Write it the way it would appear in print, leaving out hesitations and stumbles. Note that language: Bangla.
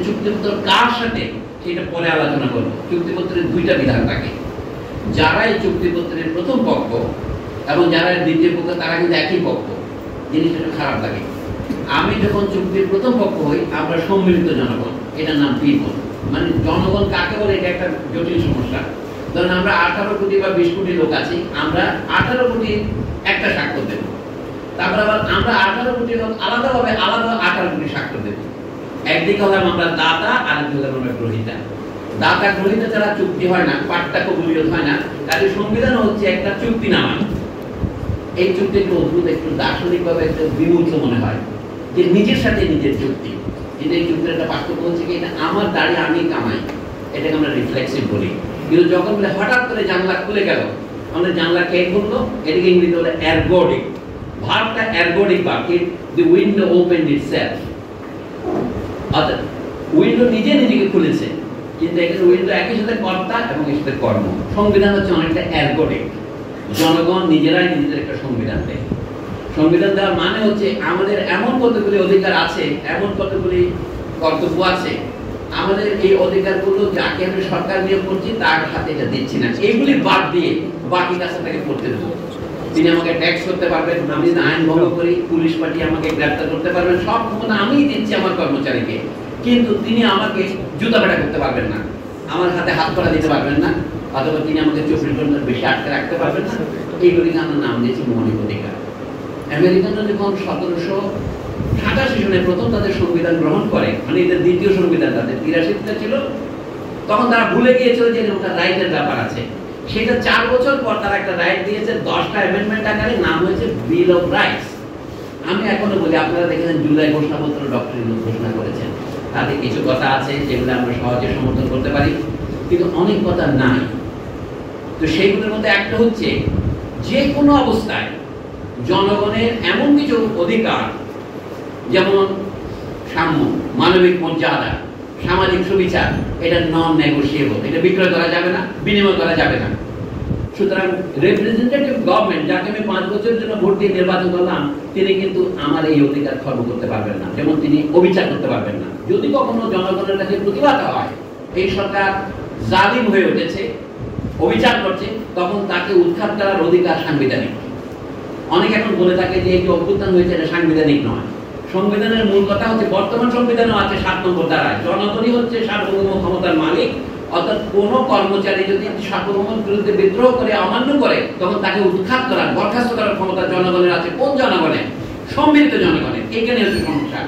চুক্তিপত্র কার সাথে সেটা পরে আলোচনা করব। চুক্তিপত্রের দুইটা বিধান থাকে। যারা এই চুক্তিপত্রের প্রথম পক্ষ এবং যারা দ্বিতীয় পক্ষ তারা কিন্তু একই পক্ষ। জিনিসটা একটু খারাপ লাগে। আমি যখন চুক্তির প্রথম পক্ষ হই, আমরা সম্মিলিত জনগণ, এটার নাম পিপল। মানে জনগণ কাকে বলে এটা একটা জটিল সমস্যা। ধরেন আমরা 18 কোটি বা 20 কোটি লোক আছি, আমরা 18 কোটি একটা স্বাক্ষর দেব। তারপর আবার আমরা 18 কোটি লোক আলাদাভাবে আলাদা 18 কোটি স্বাক্ষর দেব। একদিকে হলাম আমরা দাতা, আরেকদিকে হলাম আমরা গ্রহীতা। দাতা গ্রহীতা ছাড়া চুক্তি হয় না, পাট্টা কবুলিয়ত হয় না। কাজে সংবিধান হচ্ছে একটা চুক্তিনামা। এই চুক্তি একটু অদ্ভুত, একটু দার্শনিকভাবে একটু বিমূর্ত মনে হয় যে নিজের সাথে নিজের চুক্তি। কিন্তু এই চুক্তির একটা পার্থক্য হচ্ছে কি, এটা আমার দাঁড়িয়ে আমি কামাই, এটাকে আমরা রিফ্লেক্সিভ বলি। কিন্তু যখন বলে হঠাৎ করে জানলা খুলে গেল, আমাদের জানলা কে খুললো, এটাকে ইংরেজিতে বলে এরগোডিক। ভার্বটা ergodic verb, the window opened itself. অর্থাৎ উইন্ডো নিজে নিজেকে খুলেছে, কিন্তু এখানে উইন্ডো একই সাথে কর্তা এবং এর সাথে কর্ম। সংবিধান হচ্ছে অনেকটা এরগোডিক। জনগণ নিজেরাই নিজেদের একটা সংবিধান দেয়। সংবিধান দেওয়ার মানে হচ্ছে আমাদের এমন কতগুলি অধিকার আছে, এমন কতগুলি কর্তব্য আছে, আমাদের এই অধিকারগুলো যাকে আমি সরকার নিয়োগ করছি তার হাতে এটা দিচ্ছি না, এইগুলি বাদ দিয়ে বাকি কাজটা তাকে করতে দেবো। তিনি আমাকে ট্যাক্স করতে পারবেন, আমি যদি আইন ভঙ্গ করি পুলিশ পার্টি আমাকে গ্রেফতার করতে পারবেন, সব ক্ষমতা আমিই দিচ্ছি আমার কর্মচারীকে। কিন্তু তিনি আমাকে জুতা পেটা করতে পারবেন না, আমার হাতে হাত করা দিতে পারবেন না, অথবা তিনি আমাকে 24 ঘন্টার বেশি আটকে রাখতে পারবেন না। এইগুলিকে আমরা নাম দিয়েছি মৌলিক অধিকার। আমেরিকানরা যখন 1787 সনে প্রথম তাদের সংবিধান গ্রহণ করে, মানে এদের দ্বিতীয় সংবিধান, তাদের 83টা ছিল, তখন তারা ভুলে গিয়েছিল যে ওটা রাইটের ব্যাপার আছে। সেটা 4 বছর পর তারা একটা রাইট দিয়েছে, 10টা অ্যামেন্ডমেন্ট আকারে, নাম হয়েছে বিল অফ রাইটস। আমি এখনো বলি, আপনারা দেখেছেন জুলাই ঘোষণাপত্র ডক্টর ইউনূস ঘোষণা করেছেন, তাতে কিছু কথা আছে যেগুলো আমরা সহজে সমর্থন করতে পারি, কিন্তু অনেক কথা নাই। তো সেইগুলোর মধ্যে একটা হচ্ছে যে কোনো অবস্থায় জনগণের এমন কিছু অধিকার, যেমন সাম্য, মানবিক মর্যাদা, সামাজিক সুবিচার, এটা নন নেগোশিয়েবল, এটা বিক্রয় করা যাবে না, বিনিময় করা যাবে না। সুতরাং রিপ্রেজেন্টেটিভ গভর্নমেন্ট, যাকে আমি 5 বছরের জন্য ভোট দিয়ে নির্বাচন করলাম, তিনি কিন্তু আমার এই অধিকার খর্ব করতে পারবেন না। যেমন তিনি অবিচার করতে পারবেন না। যদি কখনো জনগণের কাছে প্রতিবাদ হয় এই সরকার জালিম হয়ে উঠেছে, অবিচার করছে, তখন তাকে উৎখাত করার অধিকার সাংবিধানিক। অনেক এখন বলে থাকে যে এই যে অভ্যুত্থান হয়েছে এটা সাংবিধানিক নয়। সংবিধানের মূল কথা হচ্ছে, বর্তমান সংবিধানও আছে 7 নম্বর ধারায়, জনগণই হচ্ছে সার্বভৌম ক্ষমতার মালিক। অর্থাৎ কোন কর্মচারী যদি সার্বভৌমের বিরুদ্ধে বিদ্রোহ করে, অমান্য করে, তখন তাকে উৎখাত করার, বরখাস্ত করার ক্ষমতা জনগণের আছে। কোন জনগণের? সম্মিলিত জনগণের। এখানে হচ্ছে সমস্যা।